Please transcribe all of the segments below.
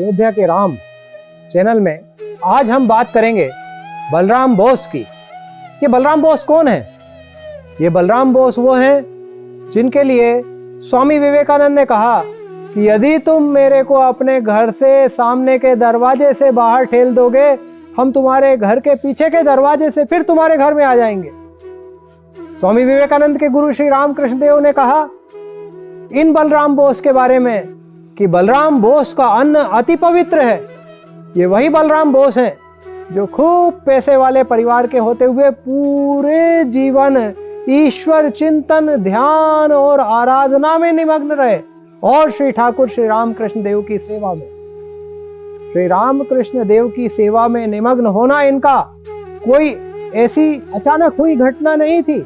अयोध्या के राम चैनल में आज हम बात करेंगे बलराम बोस की। ये बलराम बोस कौन है? ये बलराम बोस वो हैं जिनके लिए स्वामी विवेकानंद ने कहा कि यदि तुम मेरे को अपने घर से सामने के दरवाजे से बाहर ठेल दोगे, हम तुम्हारे घर के पीछे के दरवाजे से फिर तुम्हारे घर में आ जाएंगे। स्वामी विवेकानंद के गुरु श्री रामकृष्ण देव ने कहा इन बलराम बोस के बारे में कि बलराम बोस का अन्न अति पवित्र है। ये वही बलराम बोस हैं जो खूब पैसे वाले परिवार के होते हुए पूरे जीवन ईश्वर चिंतन, ध्यान और आराधना में निमग्न रहे और श्री ठाकुर श्री रामकृष्ण देव की सेवा में। श्री रामकृष्ण देव की सेवा में निमग्न होना इनका कोई ऐसी अचानक हुई घटना नहीं थी,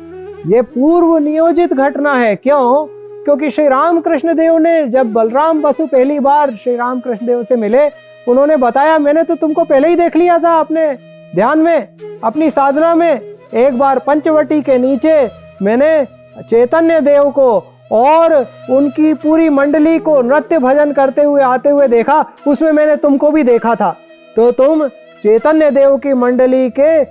ये पूर्व नियोजित घटना है। क्यों? क्योंकि श्री रामकृष्ण देव ने जब बलराम बसु पहली बार श्री रामकृष्ण देव से मिले, उन्होंने बताया मैंने तो तुमको पहले ही देख लिया था अपने ध्यान में, अपनी साधना में। एक बार पंचवटी के नीचे मैंने चैतन्य देव को और उनकी पूरी मंडली को नृत्य भजन करते हुए आते हुए देखा, उसमें मैंने तुमको भी देखा था। तो तुम चैतन्य देव की मंडली के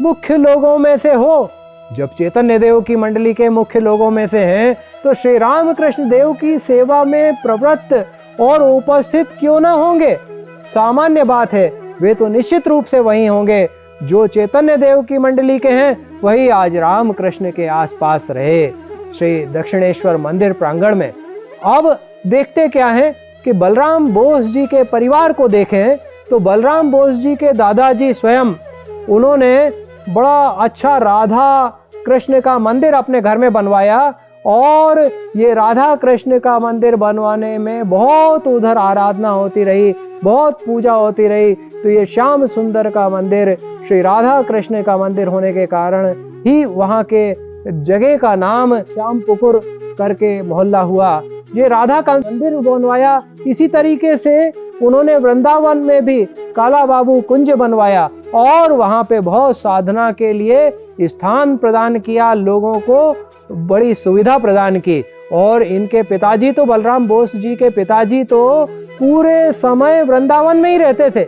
मुख्य लोगों में से हो। जब चैतन्य देव की मंडली के मुख्य लोगों में से हैं, तो श्री रामकृष्ण देव की सेवा में प्रवृत्त और उपस्थित क्यों ना होंगे? सामान्य बात है, वे तो निश्चित रूप से वही होंगे जो चैतन्य देव की मंडली के हैं, वही आज रामकृष्ण के आसपास रहे श्री दक्षिणेश्वर मंदिर प्रांगण में। अब देखते क्या है कि बलराम बोस जी के परिवार को देखें तो बलराम बोस जी के दादाजी स्वयं उन्होंने बड़ा अच्छा राधा कृष्ण का मंदिर अपने घर में बनवाया और ये राधा कृष्ण का मंदिर बनवाने में बहुत उधर आराधना होती रही, बहुत पूजा होती रही। तो ये श्याम सुंदर का मंदिर श्री राधा कृष्ण का मंदिर होने के कारण ही वहाँ के जगह का नाम श्याम पुकुर करके मोहल्ला हुआ। ये राधा का मंदिर बनवाया। इसी तरीके से उन्होंने वृंदावन में भी काला बाबू कुंज बनवाया और वहाँ पे बहुत साधना के लिए स्थान प्रदान किया, लोगों को बड़ी सुविधा प्रदान की। और इनके पिताजी तो बलराम बोस जी के पिताजी तो पूरे समय वृंदावन में ही रहते थे,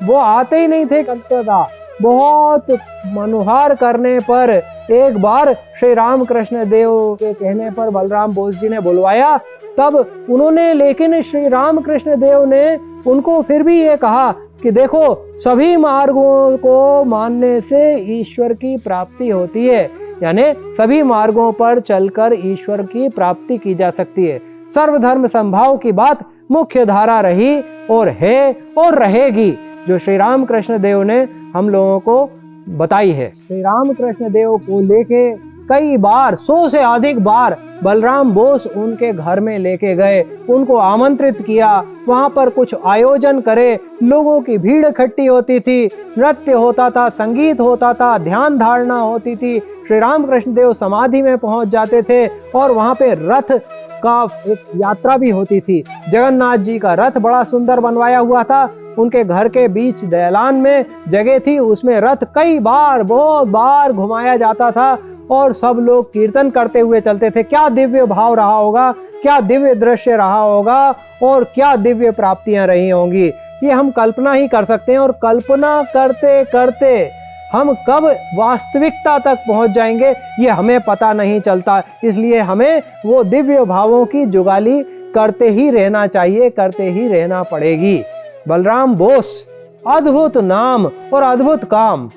वो आते ही नहीं थे कलकत्ता। बहुत मनोहार करने पर एक बार श्री रामकृष्ण देव के कहने पर बलराम बोस जी ने बुलवाया, तब उन्होंने, लेकिन श्री रामकृष्ण देव ने उनको फिर भी ये कहा कि देखो सभी मार्गों को मानने से ईश्वर की प्राप्ति होती है, यानी सभी मार्गों पर चलकर ईश्वर की प्राप्ति की जा सकती है। सर्वधर्म संभाव की बात मुख्य धारा रही और है और रहेगी, जो श्री रामकृष्ण देव ने हम लोगों को बताई है। श्री रामकृष्ण देव को लेके कई बार, 100 से अधिक बार बलराम बोस उनके घर में लेके गए, उनको आमंत्रित किया, वहां पर कुछ आयोजन करे, लोगों की भीड़ इकट्ठी होती थी, नृत्य होता था, संगीत होता था, ध्यान धारणा होती थी। श्री रामकृष्ण देव समाधि में पहुंच जाते थे और वहां पे रथ का एक यात्रा भी होती थी। जगन्नाथ जी का रथ बड़ा सुंदर बनवाया हुआ था, उनके घर के बीच दयालान में जगह थी, उसमें रथ कई बार, बहुत बार घुमाया जाता था और सब लोग कीर्तन करते हुए चलते थे। क्या दिव्य भाव रहा होगा, क्या दिव्य दृश्य रहा होगा और क्या दिव्य प्राप्तियां रही होंगी, ये हम कल्पना ही कर सकते हैं। और कल्पना करते करते हम कब वास्तविकता तक पहुंच जाएंगे ये हमें पता नहीं चलता। इसलिए हमें वो दिव्य भावों की जुगाली करते ही रहना चाहिए, करते ही रहना पड़ेगी। बलराम बोस, अद्भुत नाम और अद्भुत काम।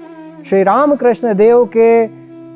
श्री रामकृष्ण देव के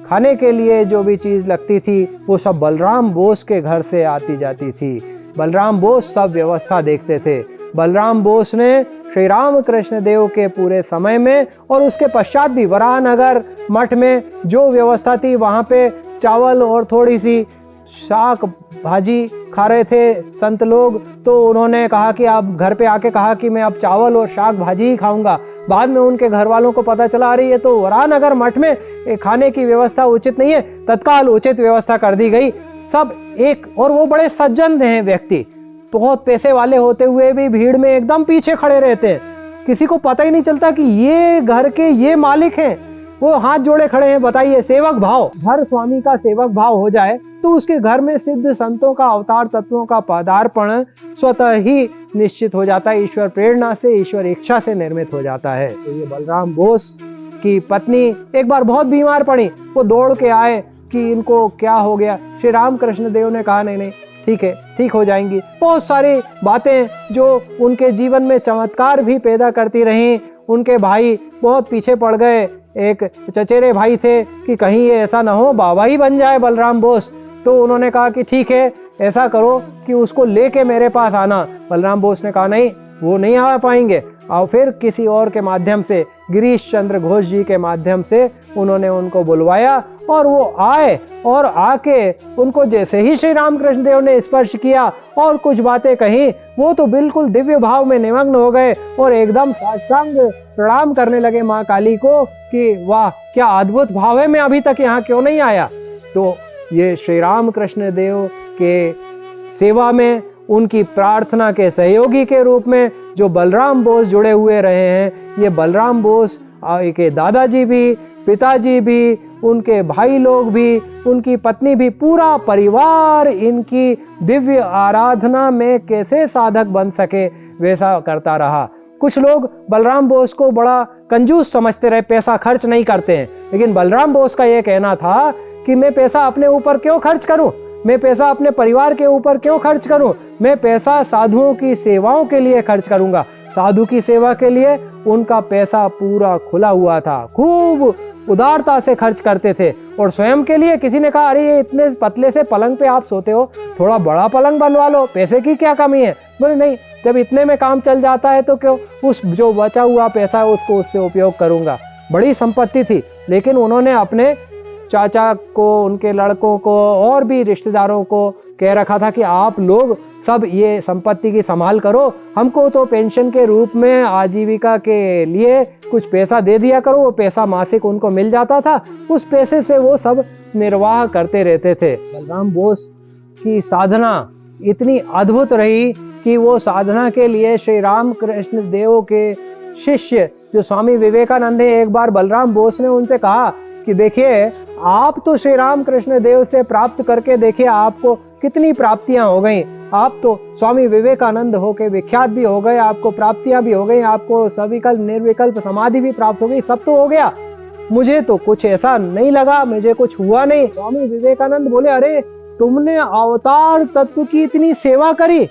खाने के लिए जो भी चीज लगती थी वो सब बलराम बोस के घर से आती जाती थी। बलराम बोस सब व्यवस्था देखते थे। बलराम बोस ने श्री रामकृष्ण देव के पूरे समय में और उसके पश्चात भी वराहनगर मठ में जो व्यवस्था थी, वहाँ पे चावल और थोड़ी सी शाक भाजी खा रहे थे संत लोग, तो उन्होंने कहा कि आप घर पे आके कहा कि मैं अब चावल और शाक भाजी ही खाऊंगा। बाद में उनके घर वालों को पता चला रही है तो वराहनगर मठ में खाने की व्यवस्था उचित नहीं है, तत्काल उचित व्यवस्था कर दी गई। सब एक, और वो बड़े सज्जन हैं व्यक्ति, बहुत पैसे वाले होते हुए भी भीड़ में एकदम पीछे खड़े रहते हैं, किसी को पता ही नहीं चलता कि ये घर के ये मालिक हैं। वो हाथ जोड़े खड़े हैं। बताइए, सेवक भाव, हर स्वामी का सेवक भाव हो जाए तो उसके घर में सिद्ध संतों का, अवतार तत्वों का पदार्पण स्वतः ही निश्चित हो जाता है, ईश्वर प्रेरणा से, ईश्वर इच्छा से निर्मित हो जाता है। तो ये बलराम बोस की पत्नी एक बार बहुत बीमार पड़ी, वो दौड़ के आए कि इनको क्या हो गया। श्री रामकृष्ण देव ने कहा नहीं नहीं ठीक है, ठीक हो जाएंगी। बहुत सारी बातें जो उनके जीवन में चमत्कार भी पैदा करती रहीं। उनके भाई बहुत पीछे पड़ गए, एक चचेरे भाई थे कि कहीं ये ऐसा ना हो बाबा ही बन जाए बलराम बोस। तो उन्होंने कहा कि ठीक है, ऐसा करो कि उसको लेके मेरे पास आना। बलराम बोस ने कहा नहीं, वो नहीं आ पाएंगे। और फिर किसी और के माध्यम से, गिरीश चंद्र घोष जी के माध्यम से उन्होंने उनको बुलवाया और वो आए, और आके उनको जैसे ही श्री रामकृष्ण देव ने स्पर्श किया और कुछ बातें कही, वो तो बिल्कुल दिव्य भाव में निमग्न हो गए और एकदम साष्टांग प्रणाम करने लगे माँ काली को कि वाह क्या अद्भुत भाव है, मैं अभी तक यहाँ क्यों नहीं आया। तो ये श्री रामकृष्ण देव के सेवा में उनकी प्रार्थना के सहयोगी के रूप में जो बलराम बोस जुड़े हुए रहे हैं, ये बलराम बोस के दादाजी भी, पिताजी भी, उनके भाई लोग भी, उनकी पत्नी भी, पूरा परिवार इनकी दिव्य आराधना में कैसे साधक बन सके वैसा करता रहा। कुछ लोग बलराम बोस को बड़ा कंजूस समझते रहे, पैसा खर्च नहीं करते हैं, लेकिन बलराम बोस का ये कहना था कि मैं पैसा अपने ऊपर क्यों खर्च करूं, मैं पैसा अपने परिवार के ऊपर क्यों खर्च करूं, मैं पैसा साधुओं की सेवाओं के लिए खर्च करूंगा। साधु की सेवा के लिए उनका पैसा पूरा खुला हुआ था, खूब उदारता से खर्च करते थे। और स्वयं के लिए किसी ने कहा अरे ये इतने पतले से पलंग पे आप सोते हो, थोड़ा बड़ा पलंग बनवा लो, पैसे की क्या कमी है। बोले नहीं, जब इतने में काम चल जाता है तो क्यों, उस जो बचा हुआ पैसा है उसको उससे उपयोग करूंगा। बड़ी संपत्ति थी, लेकिन उन्होंने अपने चाचा को, उनके लड़कों को और भी रिश्तेदारों को कह रखा था कि आप लोग सब ये संपत्ति की संभाल करो, हमको तो पेंशन के रूप में आजीविका के लिए कुछ पैसा दे दिया करो। वो पैसा मासिक उनको मिल जाता था, उस पैसे से वो सब निर्वाह करते रहते थे। बलराम बोस की साधना इतनी अद्भुत रही कि वो साधना के लिए श्री रामकृष्ण देव के शिष्य जो स्वामी विवेकानंद है, एक बार बलराम बोस ने उनसे कहा कि देखिए आप तो श्री रामकृष्ण देव से प्राप्त करके देखिए आपको कितनी प्राप्तियां हो गई, आप तो स्वामी विवेकानंद होके विख्यात भी हो गए, आपको प्राप्तियां भी हो गई, आपको सविकल्प निर्विकल्प समाधि भी प्राप्त हो गई, सब तो हो गया, मुझे तो कुछ ऐसा नहीं लगा, मुझे कुछ हुआ नहीं। स्वामी विवेकानंद बोले अरे तुमने अवतार तत्व की इतनी सेवा करी,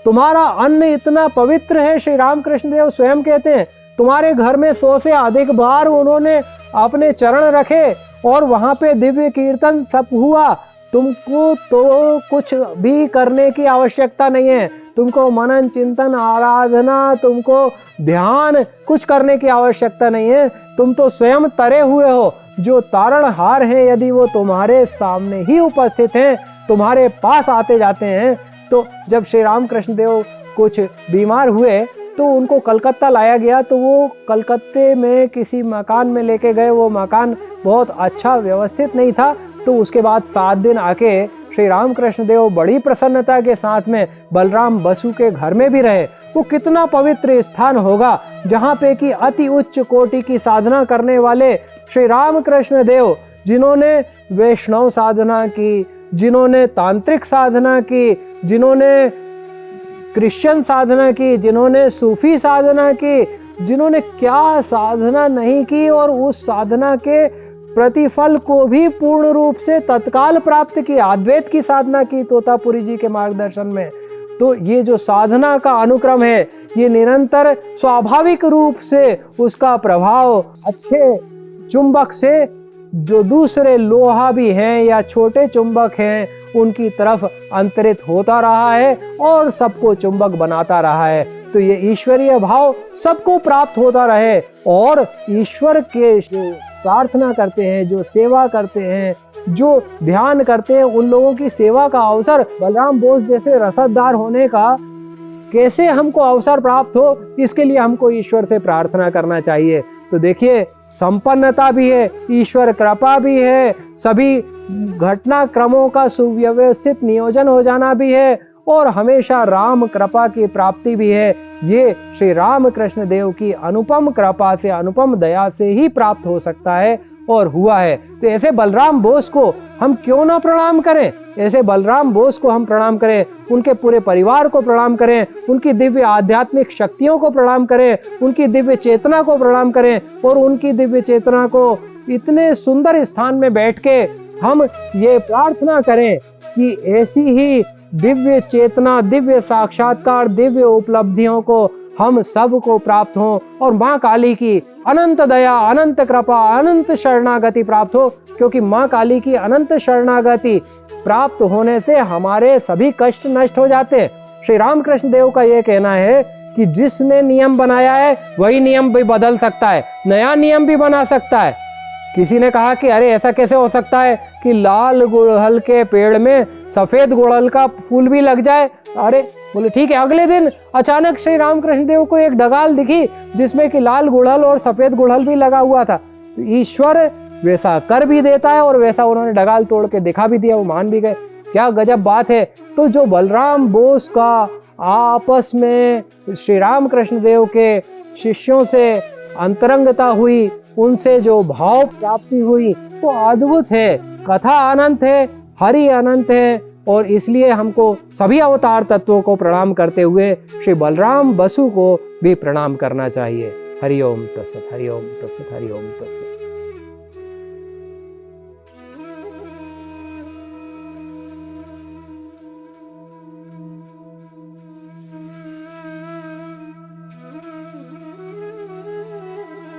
तुम्हारा अन्न इतना पवित्र है, श्री रामकृष्ण देव स्वयं कहते हैं तुम्हारे घर में 100 से अधिक बार उन्होंने अपने चरण रखे और वहां पे दिव्य कीर्तन सब हुआ, तुमको तो कुछ भी करने की आवश्यकता नहीं है, तुमको मनन चिंतन आराधना, तुमको ध्यान कुछ करने की आवश्यकता नहीं है, तुम तो स्वयं तरे हुए हो। जो तारणहार हैं यदि वो तुम्हारे सामने ही उपस्थित हैं, तुम्हारे पास आते जाते हैं। तो जब श्री रामकृष्ण देव कुछ बीमार हुए तो उनको कलकत्ता लाया गया, तो वो कलकत्ते में किसी मकान में लेके गए, वो मकान बहुत अच्छा व्यवस्थित नहीं था। तो उसके बाद 7 दिन आके श्री रामकृष्ण देव बड़ी प्रसन्नता के साथ में बलराम बसु के घर में भी रहे। वो कितना पवित्र स्थान होगा जहाँ पे कि अति उच्च कोटि की साधना करने वाले श्री रामकृष्ण देव, जिन्होंने वैष्णव साधना की, जिन्होंने तांत्रिक साधना की, जिन्होंने क्रिश्चियन साधना की, जिन्होंने सूफी साधना की, जिन्होंने क्या साधना नहीं की, और उस साधना के प्रतिफल को भी पूर्ण रूप से तत्काल प्राप्त किया, अद्वैत की साधना की तोतापुरी जी के मार्गदर्शन में। तो ये जो साधना का अनुक्रम है, ये निरंतर स्वाभाविक रूप से उसका प्रभाव अच्छे चुंबक से जो दूसरे लोहा भी हैं या छोटे चुंबक हैं उनकी तरफ अंतरित होता रहा है और सबको चुंबक बनाता रहा है। तो ये ईश्वरीय भाव सबको प्राप्त होता रहे, और ईश्वर के जो प्रार्थना करते हैं, जो सेवा करते हैं, जो ध्यान करते हैं, उन लोगों की सेवा का अवसर बलराम बोस जैसे रसददार होने का कैसे हमको अवसर प्राप्त हो, इसके लिए हमको ईश्वर से प्रार्थना करना चाहिए। तो देखिए संपन्नता भी है, ईश्वर कृपा भी है, सभी घटनाक्रमों का सुव्यवस्थित नियोजन हो जाना भी है, और हमेशा राम कृपा की प्राप्ति भी है। ये श्री रामकृष्ण देव की अनुपम कृपा से, अनुपम दया से ही प्राप्त हो सकता है और हुआ है। तो ऐसे बलराम बोस को हम क्यों ना प्रणाम करें। ऐसे बलराम बोस को हम प्रणाम करें, उनके पूरे परिवार को प्रणाम करें, उनकी दिव्य आध्यात्मिक शक्तियों को प्रणाम करें, उनकी दिव्य चेतना को प्रणाम करें और उनकी दिव्य चेतना को इतने सुंदर स्थान में बैठ के हम ये प्रार्थना करें कि ऐसी ही दिव्य चेतना, दिव्य साक्षात्कार, दिव्य उपलब्धियों को हम सबको प्राप्त हो और माँ काली की अनंत दया, अनंत कृपा, अनंत शरणागति प्राप्त हो, क्योंकि माँ काली की अनंत शरणागति प्राप्त होने से हमारे सभी कष्ट नष्ट हो जाते हैं। श्री रामकृष्ण देव का यह कहना है कि जिसने नियम बनाया है वही नियम भी बदल सकता है, नया नियम भी बना सकता है। किसी ने कहा कि अरे ऐसा कैसे हो सकता है कि लाल गुड़हल के पेड़ में सफेद गुड़हल का फूल भी लग जाए। अरे बोले ठीक है। अगले दिन अचानक श्री रामकृष्ण देव को एक डगाल दिखी जिसमें कि लाल गुड़हल और सफेद गुड़हल भी लगा हुआ था। ईश्वर वैसा कर भी देता है और वैसा उन्होंने डगाल तोड़ के दिखा भी दिया, वो मान भी गए। क्या गजब बात है। तो जो बलराम बोस का आपस में श्री रामकृष्ण देव के शिष्यों से अंतरंगता हुई, उनसे जो भाव प्राप्ति हुई, वो अद्भुत है। कथा अनंत है, हरि अनंत है और इसलिए हमको सभी अवतार तत्वों को प्रणाम करते हुए श्री बलराम बसु को भी प्रणाम करना चाहिए। हरि ओम तत्सत, हरि ओम तत्सत, हरि ओम तत्सत।